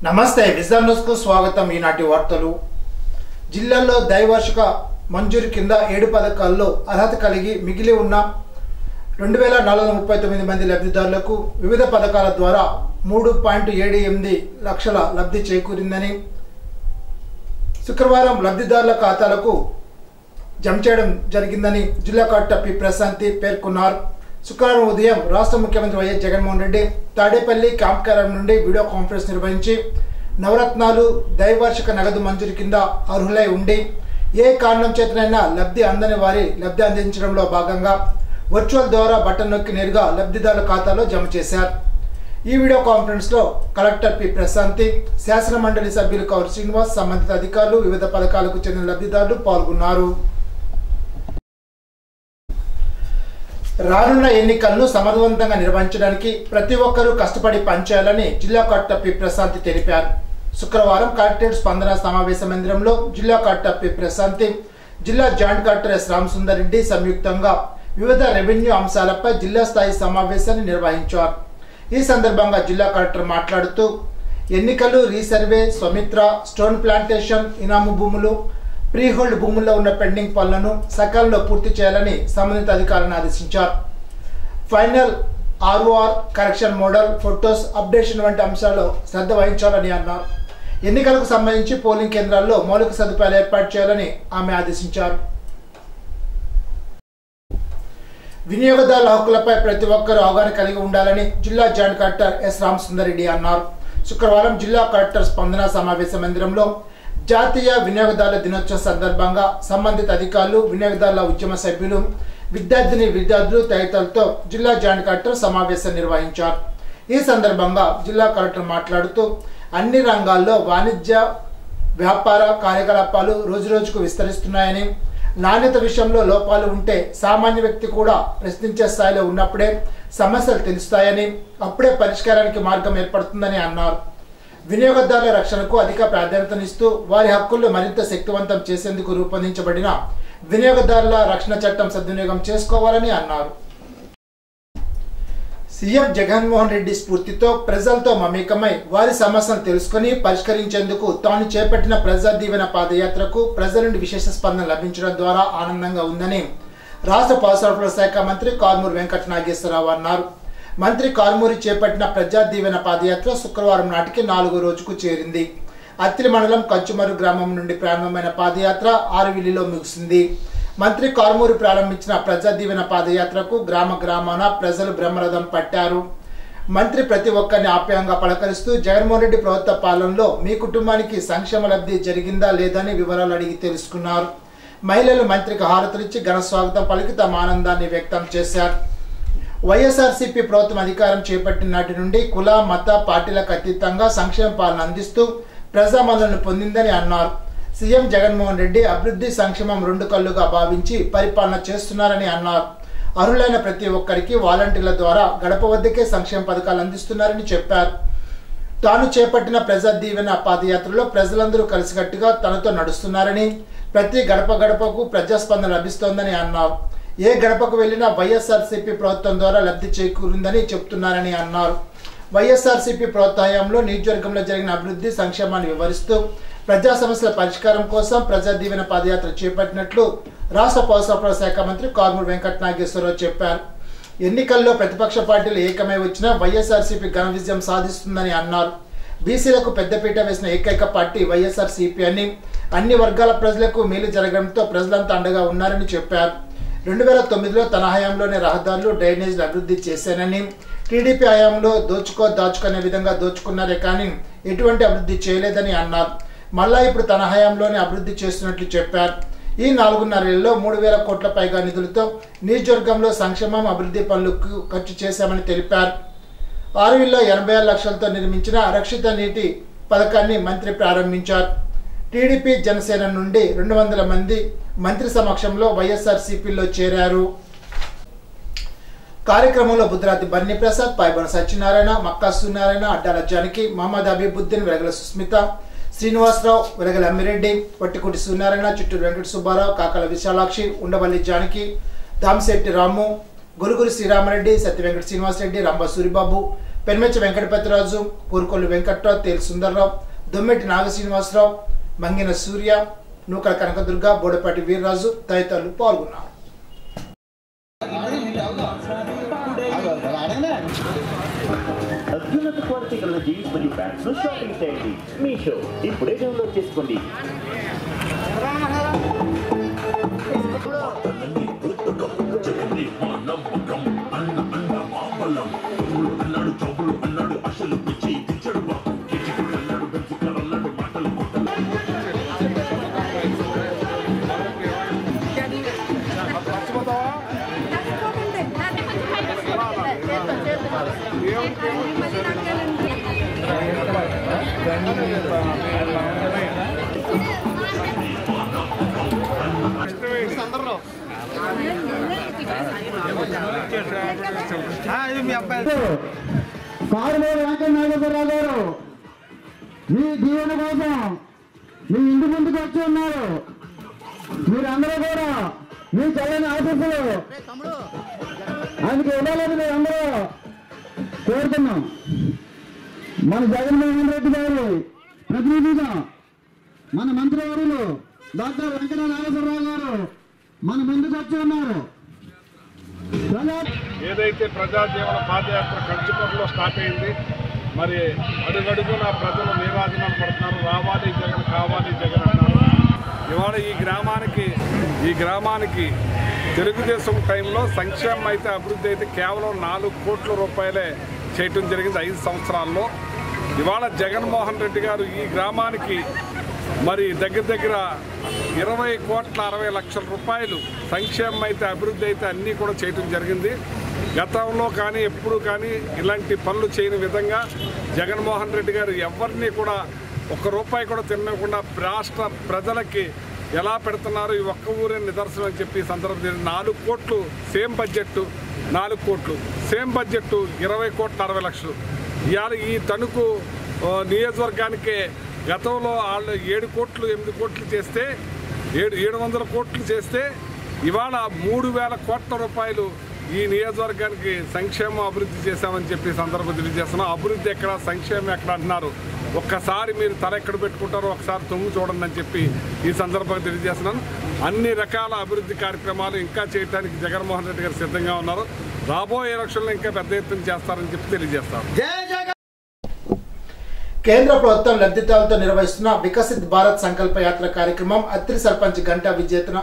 నమస్తే vision news కు స్వాగతం। ఈనాటి వార్తలు। జిల్లాలో దైవార్షిక మంజూరు కింద 7 పథకాల్లో అర్హత కలిగి మిగిలి ఉన్న 2439 మంది లబ్ధిదారులకు వివిధ పథకాల ద్వారా 3.78 లక్షల లబ్ధి చేకూరిందని శుక్రవారం లబ్ధిదారుల ఖాతాలకు జమ చేయడం జరిగిందని జిల్లా కలెక్టర్ పి ప్రశాంతి పేర్కొన్నారు। శుక్రవారం ఉదయం రాష్ట్ర ముఖ్యమంత్రి వైఎస్ జగన్మోహన్ రెడ్డి తాడేపల్లి క్యాంప్ కార్యాలయం నుండి వీడియో కాన్ఫరెన్స్ నిర్వహించి నవరత్నాలు దైవార్షిక నగదు మంజూరు కింద అర్హులై ఉండి ఏ కారణం చేతనైనా లబ్ధి అందని వారి లబ్ధి అందించడంలో భాగంగా వర్చువల్ ద్వారా బటన్ నొక్కి నేరుగా లబ్ధిదారుల ఖాతాలో జమ చేశారు। ఈ వీడియో కాన్ఫరెన్స్ లో కలెక్టర్ పి ప్రశాంతి, శాసన మండలి సభ్యులు కౌర్ శ్రీనివాస్, సంబంధిత అధికారులు, వివిధ పథకాలకు చెందిన లబ్ధిదారులు పాల్గొన్నారు। రానున్న ఎన్నికలను సమర్థవంతంగా నిర్వహించడానికి ప్రతి ఒక్కరూ కష్టపడి పనిచేయాలని జిల్లా కలెక్టర్ పి ప్రశాంతి తెలిపారు। శుక్రవారం కలెక్టరేట్ స్పందన సమావేశ మందిరంలో జిల్లా కలెక్టర్ పి ప్రశాంతి, జిల్లా joint collector S Ramasundar Reddy సంయుక్తంగా వివిధ రెవెన్యూ అంశాలపై జిల్లా స్థాయి సమావేశాన్ని నిర్వహించారు। ఈ సందర్భంగా జిల్లా కలెక్టర్ మాట్లాడుతూ ఎన్నికలు, రీసర్వే, స్వమిత్ర, స్టోన్ ప్లాంటేషన్, ఇనాము భూములు, ప్రీ హోల్డ్ భూముల్లో ఉన్న పెండింగ్ పనులను సకాలంలో పూర్తి చేయాలని సంబంధిత అధికారులను ఆదేశించారు। Final ROR, correction model, photos updation వంటి అంశాల్లో శ్రద్ధ వహించాలని అన్నారు। ఎన్నికలకు సంబంధించి పోలింగ్ కేంద్రాల్లో మౌలిక సదుపాయాలు ఏర్పాటు చేయాలని ఆమె ఆదేశించారు। వినియోగదారుల హక్కులపై ప్రతి ఒక్కరూ అవగాహన కలిగి ఉండాలని జిల్లా joint collector S Ramasundar Reddy అన్నారు। శుక్రవారం జిల్లా కలెక్టర్ స్పందన సమావేశ మందిరంలో జాతీయ వినియోగదారుల దినోత్సవం సందర్భంగా సంబంధిత అధికారులు, వినియోగదారుల ఉద్యమ సభ్యులు, విద్యార్థులు తదితరులతో జిల్లా జాయింట్ కలెక్టర్ సమావేశం నిర్వహించారు। ఈ సందర్భంగా జిల్లా కలెక్టర్ మాట్లాడుతూ అన్ని రంగాల్లో వాణిజ్య వ్యాపార కార్యకలాపాలు రోజురోజుకు విస్తరిస్తున్నాయని, నాణ్యత విషయంలో లోపాలు ఉంటే సామాన్య వ్యక్తి కూడా ప్రశ్నించే స్థాయిలో ఉన్నప్పుడే సమస్యలు తెలుస్తాయని, అప్పుడే పరిష్కారానికి మార్గం ఏర్పడుతుందని అన్నారు। వినియోగదారుల రక్షణకు అధిక ప్రాధాన్యతనిస్తూ వారి హక్కులను మరింత శక్తివంతం చేసేందుకు రూపొందించబడిన వినియోగదారుల రక్షణ చట్టం సద్వినియోగం చేసుకోవాలని అన్నారు। సీఎం జగన్మోహన్ రెడ్డి స్ఫూర్తితో ప్రజలతో మమేకమై వారి సమస్యలను తెలుసుకుని పరిష్కరించేందుకు తాను చేపట్టిన ప్రజా దీవెన పాదయాత్రకు ప్రజల నుండి విశేష స్పందన లభించడం ద్వారా ఆనందంగా ఉందని రాష్ట్ర పౌర సరఫరాల శాఖ మంత్రి కారుమూరి వెంకట నాగేశ్వరరావు అన్నారు। మంత్రి కారుమూరి చేపట్టిన ప్రజా దీవెన పాదయాత్ర శుక్రవారం నాటికి 4వ రోజుకు చేరింది। అత్తిలి మండలం కంచుమరు గ్రామం నుండి ప్రారంభమైన పాదయాత్ర ఆరువిల్లిలో ముగిసింది। మంత్రి కారుమూరి ప్రారంభించిన ప్రజా దీవెన పాదయాత్రకు గ్రామాన ప్రజలు బ్రహ్మరథం పట్టారు। మంత్రి ప్రతి ఒక్కరిని ఆప్యాయంగా పలకరిస్తూ జగన్మోహన్ రెడ్డి ప్రభుత్వ పాలనలో మీ కుటుంబానికి సంక్షేమ లబ్ధి జరిగిందా లేదని వివరాలు అడిగి తెలుసుకున్నారు। మహిళలు మంత్రికి హారతులిచ్చి ఘన స్వాగతం పలికి తమ ఆనందాన్ని వ్యక్తం చేశారు। వైఎస్ఆర్సీపీ ప్రభుత్వం అధికారం చేపట్టిన నాటి నుండి కుల, మత, పార్టీలకు అతీతంగా సంక్షేమ పాలన అందిస్తూ ప్రజామన్నలను పొందిందని అన్నారు। సీఎం జగన్మోహన్ రెడ్డి అభివృద్ధి, సంక్షేమం రెండు కళ్ళుగా భావించి పరిపాలన చేస్తున్నారని అన్నారు। అర్హులైన ప్రతి ఒక్కరికి వాలంటీర్ల ద్వారా గడప వద్దకే సంక్షేమ పథకాలు అందిస్తున్నారని చెప్పారు। తాను చేపట్టిన ప్రజా దీవెన పాదయాత్రలో ప్రజలందరూ కలిసికట్టుగా తనతో నడుస్తున్నారని, ప్రతి గడపకు ప్రజాస్పందన లభిస్తోందని అన్నారు। ఏ గడపకు వెళ్లినా వైఎస్ఆర్సీపీ ప్రభుత్వం ద్వారా లబ్ధి చేకూరిందని చెప్తున్నారని అన్నారు। వైఎస్ఆర్సీపీ ప్రభుత్వ హయాంలో నియోజకవర్గంలో జరిగిన అభివృద్ధి, సంక్షేమాన్ని వివరిస్తూ ప్రజా సమస్యల పరిష్కారం కోసం ప్రజా దీవెన పాదయాత్ర చేపట్టినట్లు రాష్ట్ర పౌర సరఫరాల శాఖ మంత్రి కారుమూరి వెంకట నాగేశ్వరరావు చెప్పారు। ఎన్నికల్లో ప్రతిపక్ష పార్టీలు ఏకమై వచ్చినా వైఎస్ఆర్సీపీ ఘన విజయం సాధిస్తుందని అన్నారు। బీసీలకు పెద్దపీట వేసిన ఏకైక పార్టీ వైఎస్ఆర్సీపీ అని, అన్ని వర్గాల ప్రజలకు మేలు జరగడంతో ప్రజలంతా అండగా ఉన్నారని చెప్పారు। 2009లో తన హయాంలోనే రహదారులు, డ్రైనేజీలు అభివృద్ధి చేశానని, టీడీపీ హయాంలో దాచుకునే విధంగా దోచుకున్నారే కానీ ఎటువంటి అభివృద్ధి చేయలేదని అన్నారు। మళ్ళా ఇప్పుడు తన హయాంలోనే అభివృద్ధి చేస్తున్నట్లు చెప్పారు। ఈ 4.5 ఏళ్లలో 3,000 కోట్ల పైగా నిధులతో నియోజకవర్గంలో సంక్షేమం, అభివృద్ధి పనులకు ఖర్చు చేశామని తెలిపారు। ఆరువిల్లో 86 లక్షలతో నిర్మించిన రక్షిత నీటి పథకాన్ని మంత్రి ప్రారంభించారు। టీడీపీ, జనసేన నుండి 200 మంది మంత్రి సమక్షంలో వైఎస్ఆర్సీపీలో చేరారు। కార్యక్రమంలో బుద్రాతి బన్నీ ప్రసాద్, పైబన సత్యనారాయణ, మక్కా సూర్యనారాయణ, అడ్డాల జానకి, మహమ్మద్ అబీబుద్దీన్, వెలగల సుస్మిత, శ్రీనివాసరావు, వెలగల అమ్మిరెడ్డి, పొట్టికుటి సూర్యనారాయణ, చిట్టూరు వెంకట సుబ్బారావు, కాకల విశాలాక్షి, ఉండవల్లి జానకి, దామశెట్టి రాము, గురుగురి శ్రీరామరెడ్డి, సత్య వెంకట శ్రీనివాసరెడ్డి, రంభ సూరిబాబు, పెర్మెచ్చి వెంకటపతిరాజు, పూరుకొల్లు వెంకట్రావు, తేలి సుందర్రావు, దొమ్మెటి నాగశ్రీనివాసరావు, మంగిన సూర్య, నూకల కనకదుర్గ, బోడపాటి వీర్రాజు తదితరులు పాల్గొన్నారు. అత్యున్నత క్వాలిటీ గల జీన్స్ మరియు ప్యాంట్స్ షాపింగ్ చేయండి. మీషో ఇప్పుడే డౌన్లోడ్ చేసుకోండి. కారుమూరి వెంకటనాగేశ్వరరావు గారు మీ దీవెన కోసం మీ ఇంటి ముందుకు వచ్చి ఉన్నారు. మీరందరూ కూడా మీ చల్లని ఆశీస్సులు ఆయనకి ఇవ్వాలని మీరు అందరూ కోరుతున్నాం. మన జగన్మోహన్ రెడ్డి గారు ప్రతినిధిగా మన మంత్రివర్యులు డాక్టర్ వెంకటనాగేశ్వరరావు గారు మన ముందుకు వచ్చి ఉన్నారు. ఏదైతే ప్రజాజీవన పాదయాత్ర కంచుకొండలో స్టార్ట్ అయింది, మరి అడుగడుగున ప్రజలు నీరాజనం పడుతున్నారు. రావాలి జగన్, కావాలి జగన్ అన్నారు. ఇవాళ ఈ గ్రామానికి తెలుగుదేశం టైంలో సంక్షేమం అయితే అభివృద్ధి అయితే కేవలం 4 కోట్ల రూపాయలే చేయటం జరిగింది 5 సంవత్సరాల్లో. ఇవాళ జగన్మోహన్ రెడ్డి గారు ఈ గ్రామానికి మరి దగ్గర 20,60,00,000 రూపాయలు సంక్షేమం అయితే అభివృద్ధి అయితే అన్నీ కూడా చేయటం జరిగింది. గతంలో కానీ ఎప్పుడు కానీ ఇలాంటి పనులు చేయని విధంగా జగన్మోహన్ రెడ్డి గారు ఎవరిని కూడా 1 రూపాయి కూడా తినకుండా రాష్ట్ర ప్రజలకి ఎలా పెడుతున్నారు ఈ ఒక్క ఊరే నిదర్శనం అని చెప్పి సందర్భం 4 కోట్లు సేమ్ బడ్జెట్ 4 కోట్లు సేమ్ బడ్జెట్ 20,60,00,000. ఇవాళ ఈ తణుకు నియోజకవర్గానికి గతంలో వాళ్ళు 7 కోట్లు 8 కోట్లు చేస్తే 700 కోట్లు చేస్తే ఇవాళ 3,000 కోట్ల రూపాయలు ఈ నియోజకవర్గానికి సంక్షేమం అభివృద్ధి చేశామని చెప్పి సందర్భం తెలియజేస్తున్నాం. అభివృద్ధి ఎక్కడ, సంక్షేమం ఎక్కడ అంటున్నారు. ఒక్కసారి మీరు తల ఎక్కడ పెట్టుకుంటారో ఒకసారి తొమ్ము చూడండి అని చెప్పి ఈ సందర్భంగా తెలియజేస్తున్నాను. అన్ని రకాల అభివృద్ధి కార్యక్రమాలు ఇంకా చేయడానికి జగన్మోహన్ రెడ్డి గారు సిద్ధంగా ఉన్నారు. రాబోయే ఎలక్షన్లో ఇంకా పెద్ద ఎత్తున చేస్తారని చెప్పి తెలియజేస్తారు. కేంద్ర ప్రభుత్వం లబ్ధిదారులతో నిర్వహిస్తున్న వికసిత్ భారత్ సంకల్ప యాత్ర కార్యక్రమం అత్తిలి సర్పంచ్ గంటా విజేతన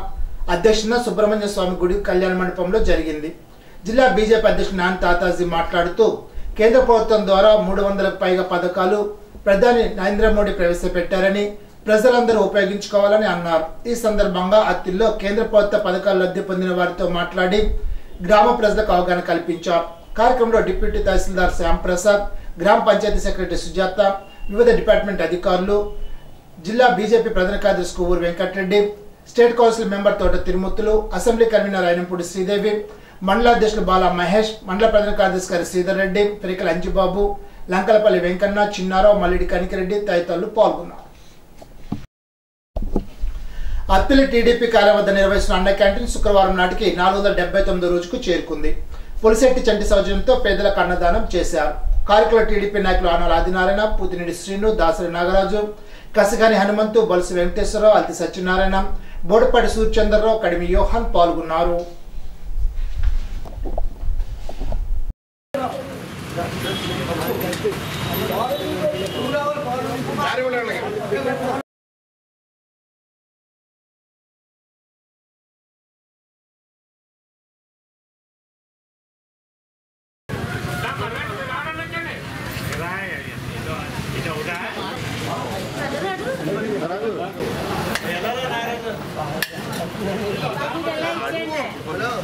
అధ్యక్షున సుబ్రహ్మణ్య స్వామి గుడి కళ్యాణ మండపంలో జరిగింది. జిల్లా బీజేపీ అధ్యక్షుడు నాన్ తాతాజీ మాట్లాడుతూ కేంద్ర ప్రభుత్వం ద్వారా 300కు పైగా పథకాలు ప్రధాని నరేంద్ర మోడీ ప్రవేశపెట్టారని ప్రజలందరూ ఉపయోగించుకోవాలని అన్నారు. ఈ సందర్భంగా అత్తిల్లో కేంద్ర ప్రభుత్వ పథకాలు లబ్ధి పొందిన వారితో మాట్లాడి గ్రామ ప్రజలకు అవగాహన కల్పించారు. కార్యక్రమంలో డిప్యూటీ తహసీల్దార్ శ్యాంప్రసాద్, గ్రామ పంచాయతీ సెక్రటరీ సుజాత, వివిధ డిపార్ట్మెంట్ అధికారులు, జిల్లా బీజేపీ ప్రధాన కార్యదర్శి Kovvuru Venkatareddy, state council member Thota Thirumurthulu, assembly convener Ayinampudi Sridevi, మండలాధ్యక్షులు బాలా మహేష్, మండల ప్రధాన కార్యదర్శి గారి శ్రీధర్ రెడ్డి, పెరికల అంజిబాబు, లంకలపల్లి వెంకన్న, చిన్నారావు, మల్లిడి కనికిరెడ్డి తదితరులు పాల్గొన్నారు. అత్తిలి టీడీపీ కార్యాలయం వద్ద నిర్వహిస్తున్న అన్న క్యాంటీన్ శుక్రవారం నాటికి 479 రోజుకు చేరుకుంది. పులిశెట్టి చంటి సౌజన్యంతో పేదలకు అన్నదానం చేశారు. కార్యక్రమంలో టీడీపీ నాయకులు ఆనాల ఆదినారాయణ, పూతినేడి శ్రీను, దాసరి నాగరాజు, కసిగాని హనుమంతు, బొలసి వెంకటేశ్వరరావు, అల్తి సత్యనారాయణ, బోడపాటి సూర్యచంద్రరావు, కడిమి యోహాన్ పాల్గొన్నారు.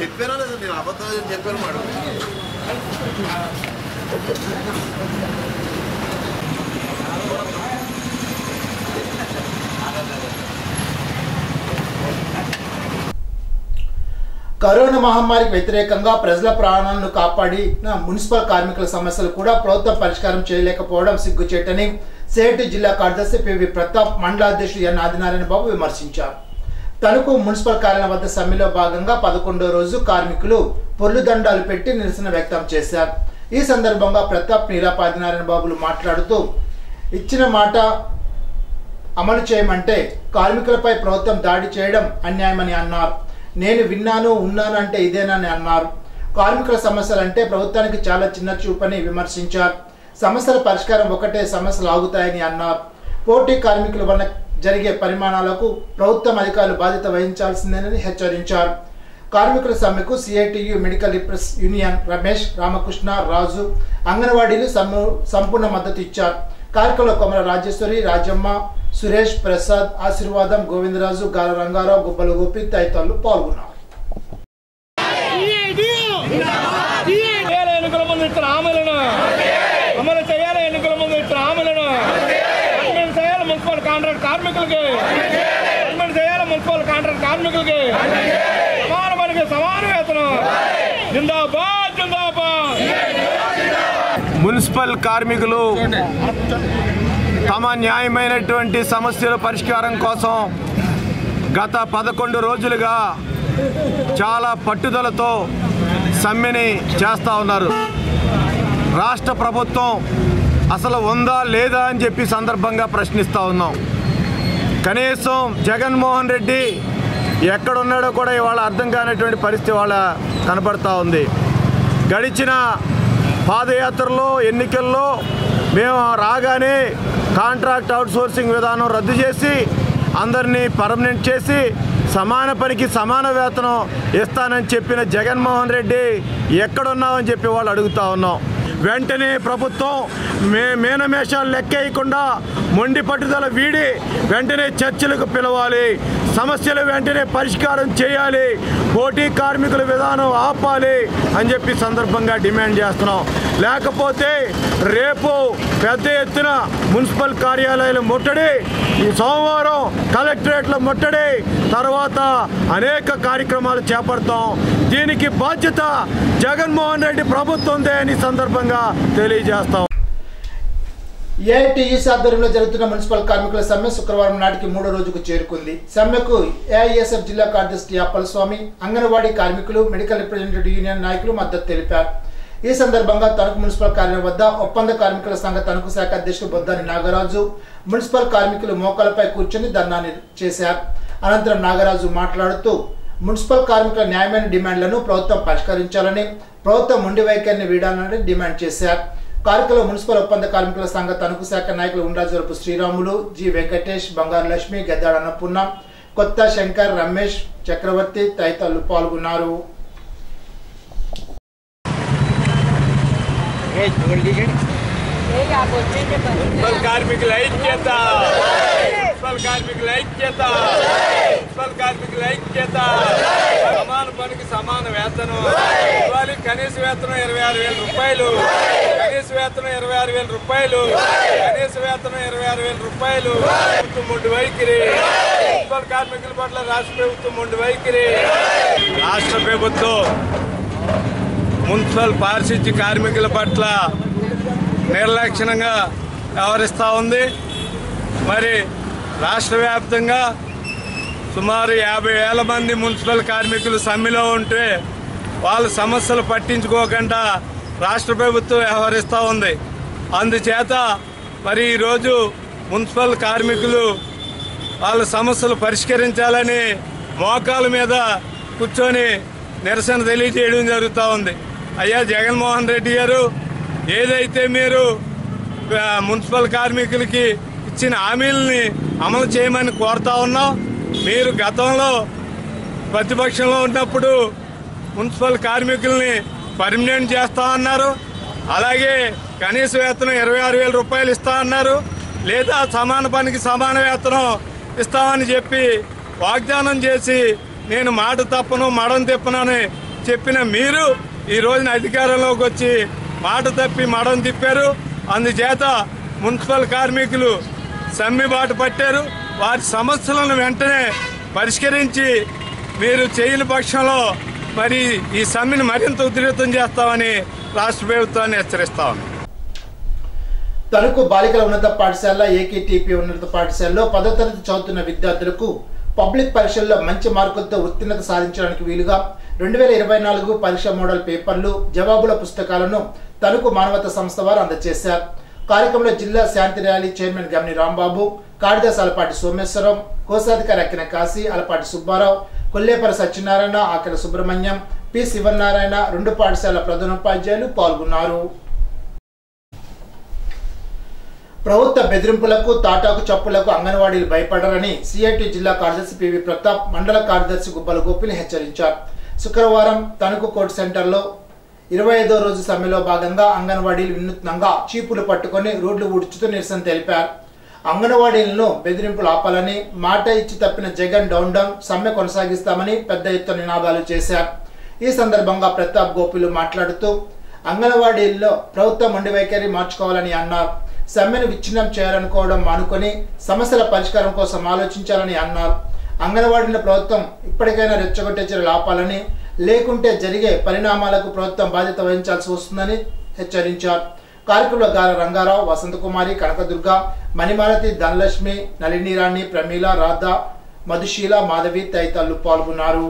చెప్పారా లేదా నేను అబద్ధాలు చెప్పాను మేడం. కరోనా మహమ్మారికి వ్యతిరేకంగా ప్రజల ప్రాణాలను కాపాడిన మున్సిపల్ కార్మికుల సమస్యలు కూడా ప్రభుత్వం పరిష్కారం చేయలేకపోవడం సిగ్గుచేటని సేటి జిల్లా కార్యదర్శి పివి ప్రతాప్, మండలాధ్యక్షుడు ఎన్ ఆదినారాయణ బాబు విమర్శించారు. తణుకు మున్సిపల్ కార్యాలయం వద్ద సమ్మెలో భాగంగా 11వ రోజు కార్మికులు పొర్లు దండాలు పెట్టి నిరసన వ్యక్తం చేశారు. ఈ సందర్భంగా ప్రతాప్ నీలాప ఆదినారాయణ బాబులు మాట్లాడుతూ ఇచ్చిన మాట అమలు చేయమంటే కార్మికులపై ప్రభుత్వం దాడి చేయడం అన్యాయమని అన్నారు. నేను విన్నాను ఉన్నాను అంటే ఇదేనని అన్నారు. కార్మికుల సమస్యలంటే ప్రభుత్వానికి చాలా చిన్న చూపని విమర్శించారు. సమస్యల పరిష్కారం ఒకటే, సమస్యలు ఆగుతాయని అన్నారు. పోటీ కార్మికుల వల్ల జరిగే పరిమాణాలకు ప్రభుత్వం అధికారులు బాధ్యత వహించాల్సిందేనని హెచ్చరించారు. కార్మికుల సమ్మెకు CITU medical reps union Ramesh, Ramakrishna, Raju, అంగన్వాడీలు సంపూర్ణ మద్దతు ఇచ్చారు. కార్యక్రమంలో కొమర రాజేశ్వరి, రాజమ్మ, సురేష్, ప్రసాద్, ఆశీర్వాదం, గోవిందరాజు, గాల రంగారావు, గుబ్బల గోపి తదితరులు పాల్గొన్నారు. అమలు చేయాలి. ఎన్నికల ముందు ఇచ్చిన హామీలను అమలు చేయాలి. మున్సిపల్ కాంట్రాక్ట్ కార్మికులకి అమలు చేయాలి. మున్సిపల్ కాంట్రాక్ట్ కార్మికులకి సమాన పనికి సమాన వేతనం. జిందాబాద్ జిందాబాద్. మున్సిపల్ కార్మికులు తమ న్యాయమైనటువంటి సమస్యల పరిష్కారం కోసం గత 11 రోజులుగా చాలా పట్టుదలతో సమ్మెని చేస్తూ ఉన్నారు. రాష్ట్ర ప్రభుత్వం అసలు ఉందా లేదా అని చెప్పి సందర్భంగా ప్రశ్నిస్తూ ఉన్నాం. కనీసం జగన్మోహన్ రెడ్డి ఎక్కడున్నాడో కూడా ఇవాళ అర్థం కానటువంటి పరిస్థితి వాళ్ళ కనబడుతూ ఉంది. గడిచిన పాదయాత్రలో ఎన్నికల్లో మేము రాగానే కాంట్రాక్ట్ అవుట్సోర్సింగ్ విధానం రద్దు చేసి అందరినీ పర్మనెంట్ చేసి సమాన పనికి సమాన వేతనం ఇస్తానని చెప్పిన జగన్మోహన్ రెడ్డి ఎక్కడున్నామని చెప్పి వాళ్ళు అడుగుతూ ఉన్నాం. వెంటనే ప్రభుత్వం మేనమేషాలు లెక్కేయకుండా మొండి పట్టుదల వీడి వెంటనే చర్చలకు పిలవాలి. సమస్యలు వెంటనే పరిష్కారం చేయాలి. పోటీ కార్మికుల విధానం ఆపాలి అని చెప్పి సందర్భంగా డిమాండ్ చేస్తున్నాం. లేకపోతే రేపు పెద్ద ఎత్తున మున్సిపల్ కార్యాలయాలు ముట్టడి, ఈ సోమవారం కలెక్టరేట్ల ముట్టడి, తర్వాత అనేక కార్యక్రమాలు చేపడతాం. దీనికి బాధ్యత జగన్మోహన్ రెడ్డి ప్రభుత్వందే అని సందర్భంగా తెలియజేస్తాం. ఏఐటీయూసీ ఆధ్వర్యంలో జరుగుతున్న మున్సిపల్ కార్మికుల సమ్మె శుక్రవారం నాటికి 3వ రోజుకు చేరుకుంది. సమ్మెకు ఏఐఎస్ఎఫ్ జిల్లా కార్యదర్శి అప్పలస్వామి, అంగన్వాడీ కార్మికులు, మెడికల్ రిప్రజెంటేటివ్ యూనియన్ నాయకులు మద్దతు తెలిపారు. ఈ సందర్భంగా తణుకు మున్సిపల్ కార్యాలయం వద్ద ఒప్పంద కార్మికుల సంఘ తణుకు శాఖ అధ్యక్షుడు బొద్దాని నాగరాజు మున్సిపల్ కార్మికులు మోకాలపై కూర్చొని ధర్నా చేశారు. అనంతరం నాగరాజు మాట్లాడుతూ మున్సిపల్ కార్మికుల న్యాయమైన డిమాండ్లను ప్రభుత్వం పరిష్కరించాలని, ప్రభుత్వం మొండి వైఖరిని వీడాలని డిమాండ్ చేశారు. కార్యక్రమంలో మున్సిపల్ ఒప్పంద కార్మికుల సంఘ తణుకు శాఖ నాయకులు ఉండ్రాజవరపు శ్రీరాములు, జి వెంకటేష్, బంగారు లక్ష్మి, గద్దాడ అన్నపూర్ణ, కొత్త శంకర్, రమేష్, చక్రవర్తి తదితరులు పాల్గొన్నారు. మున్సిపల్ కార్మికుల ఐక్యత, మున్సిపల్ కార్మికుల ఐక్యత, మున్సిపల్ కార్మికుల ఐక్యత. సమాన పనికి సమాన వేతనం ఇవ్వాలి. కనీస వేతనం 26,000 రూపాయలు. కనీస వేతనం 26,000 రూపాయలు. కనీస వేతనం 26,000 రూపాయలు. మొండి వైఖరి మున్సిపల్ కార్మికుల పట్ల రాష్ట్ర ప్రభుత్వం మొండి వైఖరి. రాష్ట్ర ప్రభుత్వం మున్సిపల్ పారిశుద్ధ్య కార్మికుల పట్ల నిర్లక్ష్యంగా వ్యవహరిస్తూ ఉంది. మరి రాష్ట్ర వ్యాప్తంగా సుమారు 50,000 మంది మున్సిపల్ కార్మికులు సమ్మెలో ఉంటే వాళ్ళ సమస్యలు పట్టించుకోకుండా రాష్ట్ర ప్రభుత్వం వ్యవహరిస్తూ ఉంది. అందుచేత మరి ఈరోజు మున్సిపల్ కార్మికులు వాళ్ళ సమస్యలు పరిష్కరించాలని మోకాల మీద కూర్చొని నిరసన తెలియజేయడం జరుగుతూ ఉంది. అయ్యా జగన్మోహన్ రెడ్డి గారు, ఏదైతే మీరు మున్సిపల్ కార్మికులకి ఇచ్చిన హామీలని అమలు చేయమని కోరుతా ఉన్నాం. మీరు గతంలో ప్రతిపక్షంలో ఉన్నప్పుడు మున్సిపల్ కార్మికుల్ని పర్మనెంట్ చేస్తా అన్నారు. అలాగే కనీస వేతనం 26,000 రూపాయలు ఇస్తా అన్నారు. లేదా సమాన పనికి సమాన వేతనం ఇస్తామని చెప్పి వాగ్దానం చేసి నేను మాట తప్పను మడం తిప్పనని చెప్పిన మీరు ఈ రోజున అధికారంలోకి వచ్చి మాట తప్పి మడం తిప్పారు. అందుచేత మున్సిపల్ కార్మికులు సమ్మె బాట పట్టారు. వారి సమస్యలను వెంటనే పరిష్కరించి మీరు చేయని పక్షంలో మరి ఈ సమ్మెను మరింత ఉధృతం చేస్తామని రాష్ట్ర ప్రభుత్వాన్ని హెచ్చరిస్తాం. తణుకు బాలికల ఉన్నత పాఠశాల ఏకేటీపీ ఉన్నత పాఠశాలలో 10వ తరగతి చదువుతున్న విద్యార్థులకు పబ్లిక్ పరీక్షల్లో మంచి మార్కులతో ఉత్తీర్ణత సాధించడానికి వీలుగా 2024 పరీక్ష మోడల్ పేపర్లు, జవాబుల పుస్తకాలను తణుకు మానవతా సంస్థ వారు అందజేశారు. కార్యక్రమంలో జిల్లా శాంతి ర్యాలీ చైర్మన్ గమ్ని రాంబాబు, కార్యదర్శి అలపాటి సోమేశ్వరం, కోశాధికారి అక్కిన కాశీ, అలపాటి సుబ్బారావు, కొల్లేపర సత్యనారాయణ, ఆకెల సుబ్రహ్మణ్యం, పి శివనారాయణ, 2 పాఠశాల ప్రధానోపాధ్యాయులు పాల్గొన్నారు. ప్రభుత్వ బెదిరింపులకు, తాటాకు చప్పులకు అంగన్వాడీలు భయపడరని సిఐటి జిల్లా కార్యదర్శి పివి ప్రతాప్, మండల కార్యదర్శి గుబ్బల గోపిని హెచ్చరించారు. శుక్రవారం తణుకు కోర్టు సెంటర్లో 25వ రోజు సమ్మెలో భాగంగా అంగన్వాడీలు వినూత్నంగా చీపులు పట్టుకుని రోడ్లు ఊడ్చుతూ నిరసన తెలిపారు. అంగన్వాడీలను బెదిరింపులు ఆపాలని, మాట ఇచ్చి తప్పిన జగన్ డౌన్ డౌన్, సమ్మె కొనసాగిస్తామని పెద్ద ఎత్తున నినాదాలు చేశారు. ఈ సందర్భంగా ప్రతాప్ గోపిలు మాట్లాడుతూ అంగన్వాడీల్లో ప్రభుత్వం మొండి వైఖరి మార్చుకోవాలని అన్నారు. సమ్మెను విచ్ఛిన్నం చేయాలనుకోవడం మానుకొని సమస్యల పరిష్కారం కోసం ఆలోచించాలని అన్నారు. అంగన్వాడీల ప్రభుత్వం ఇప్పటికైనా రెచ్చగొట్టే చర్యలు ఆపాలని, లేకుంటే జరిగే పరిణామాలకు ప్రభుత్వం బాధ్యత వహించాల్సి వస్తుందని హెచ్చరించారు. కార్యక్రమంలో గార రంగారావు, వసంతకుమారి, కనకదుర్గ, మణిమాలతి, ధనలక్ష్మి, నళినీరాణి, ప్రమీల, రాధ, మధుశీల, మాధవి తదితరులు పాల్గొన్నారు.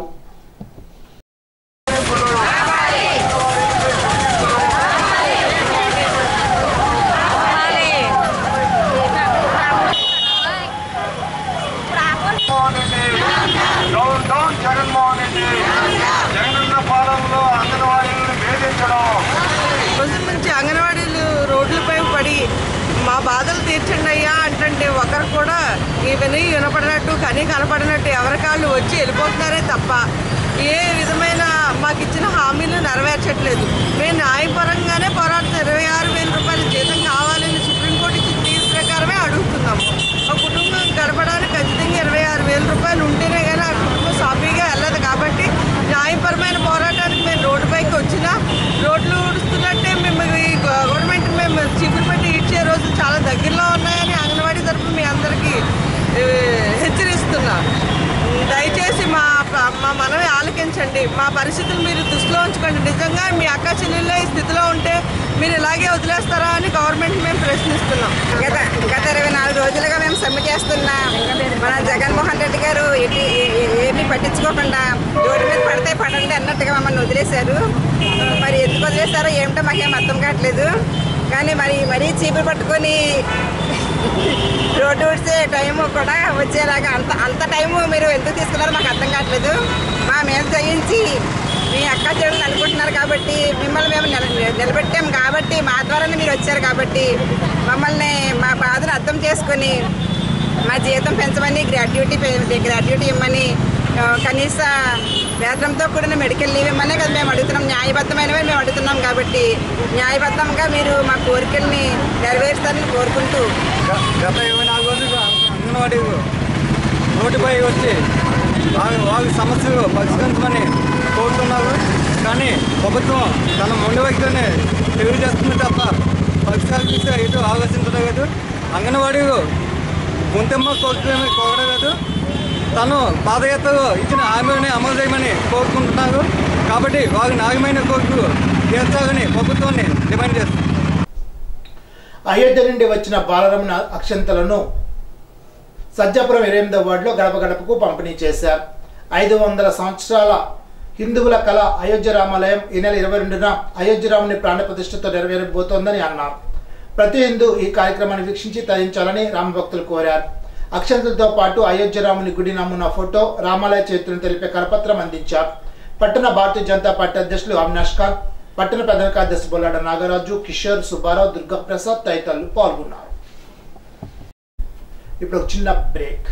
రోజుల నుంచి అంగన్వాడీలు రోడ్లపై పడి మా బాధలు తీర్చండి అయ్యా అంటే ఒకరు కూడా ఇవన్నీ వినపడినట్టు కనీ కనపడినట్టు ఎవరి కాళ్ళు వచ్చి వెళ్ళిపోతున్నారే తప్ప ఏ విధమైన మాకు ఇచ్చిన హామీలు నెరవేర్చట్లేదు. మేము న్యాయపరంగానే పోరాడుతున్న 26,000 రూపాయల జీతం కావాలని సుప్రీంకోర్టు ఇచ్చిన తీర్పు ప్రకారమే అడుగుతున్నాము. ఆ కుటుంబం గడపడానికి ఖచ్చితంగా 26,000 రూపాయలు ఉంటేనే కానీ ఆ కుటుంబం సాఫీగా వెళ్ళదు. కాబట్టి న్యాయపరమైన పోరాటానికి మేము రోడ్డుపైకి వచ్చినా రోడ్లు ఊడుస్తున్నట్టే మేము ఈ గవర్నమెంట్ మేము చీపురు పెట్టి ఇచ్చే రోజులు చాలా దగ్గరలో ఉన్నాయని అంగన్వాడీ తరఫున మీ అందరికీ హెచ్చరిస్తున్నాం. దయచేసి మా మనవి ఆలకించండి. మా పరిస్థితులు మీరు దృష్టిలో ఉంచుకోండి. నిజంగా మీ అక్క చెల్లెళ్ళే ఈ స్థితిలో ఉంటే మీరు ఇలాగే వదిలేస్తారా అని గవర్నమెంట్ మేము ప్రశ్నిస్తున్నాం. గత 24 రోజులుగా మేము సమ్మె చేస్తున్నాం. మన జగన్మోహన్ రెడ్డి గారు ఏమీ పట్టించుకోకుండా రోడ్డు మీద పడితే పడండి అన్నట్టుగా మమ్మల్ని వదిలేశారు. మరి ఎందుకు వదిలేశారో ఏమిటో మాకేం అర్థం కావట్లేదు. కానీ మరీ చీపురు పట్టుకొని రోడ్డు ఊడ్చే టైము కూడా వచ్చేలాగా అంత టైము మీరు ఎందుకు తీసుకున్నారో మాకు అర్థం కావట్లేదు. మా మీద జయించి మీ అక్క చెల్లెలు అనుకుంటున్నారు కాబట్టి, మిమ్మల్ని మేము నిలబెట్టాం కాబట్టి, మా ద్వారానే మీరు వచ్చారు కాబట్టి మమ్మల్ని మా బాధను అర్థం చేసుకొని మా జీతం పెంచమని, గ్రాడ్యుయేటీ ఇవ్వమని, కనీస వేతనంతో కూడిన మెడికల్ లీవ్ ఇవ్వమనే కదా మేము అడుగుతున్నాం. న్యాయబద్ధమైనవే మేము అడుగుతున్నాం కాబట్టి న్యాయబద్ధంగా మీరు మా కోరికల్ని నెరవేరుస్తారని కోరుకుంటూ గత 24 రోజులుగా అంగన్వాడీ రోడ్డుపై వచ్చి వాళ్ళ సమస్యలు పరిష్కరించమని కోరుతున్నారు. కానీ ప్రభుత్వం తన మొండి వ్యక్తిని తెలియజేస్తుంది తప్ప పరిష్కరిస్తే ఎటు ఆలోచించడం లేదు. అంగన్వాడీ గుంతెమ్మ కోరుకునే కోరడం లేదు. తను పాదయాత్రలో ఇచ్చిన హామీని అమలు చేయమని కోరుకుంటున్నారు. కాబట్టి వారి న్యాయమైన కోరికలు తీర్చాలని ప్రభుత్వాన్ని డిమాండ్ చేస్తారు. అయోధ్య నుండి వచ్చిన బాలరమణ అక్షంతలను సజ్జాపురం 28వ వార్డులో గడప గడపకు పంపిణీ చేశారు. 500 సంవత్సరాల హిందువుల కళ అయోధ్య రామాలయం ఈ నెల 22న అయోధ్యరాముని ప్రాణ ప్రతిష్ఠతో నెరవేరబోతోందని అన్నారు. ప్రతి హిందూ ఈ కార్యక్రమాన్ని వీక్షించి తరించాలని రామభక్తులు కోరారు. అక్షంతలతో పాటు అయోధ్యరాముని గుడి నమూనా ఫోటో, రామాలయ చరిత్రను తెలిపే కరపత్రం అందించారు. పట్టణ భారతీయ జనతా పార్టీ అధ్యక్షులు అవినాష్ ఖాన్, పట్టణ ప్రధాన కార్యదర్శి బొల్లాడ నాగరాజు, కిషోర్, సుబ్బారావు, దుర్గాప్రసాద్ తదితరులు పాల్గొన్నారు. ఇప్పుడు ఒక చిన్న బ్రేక్.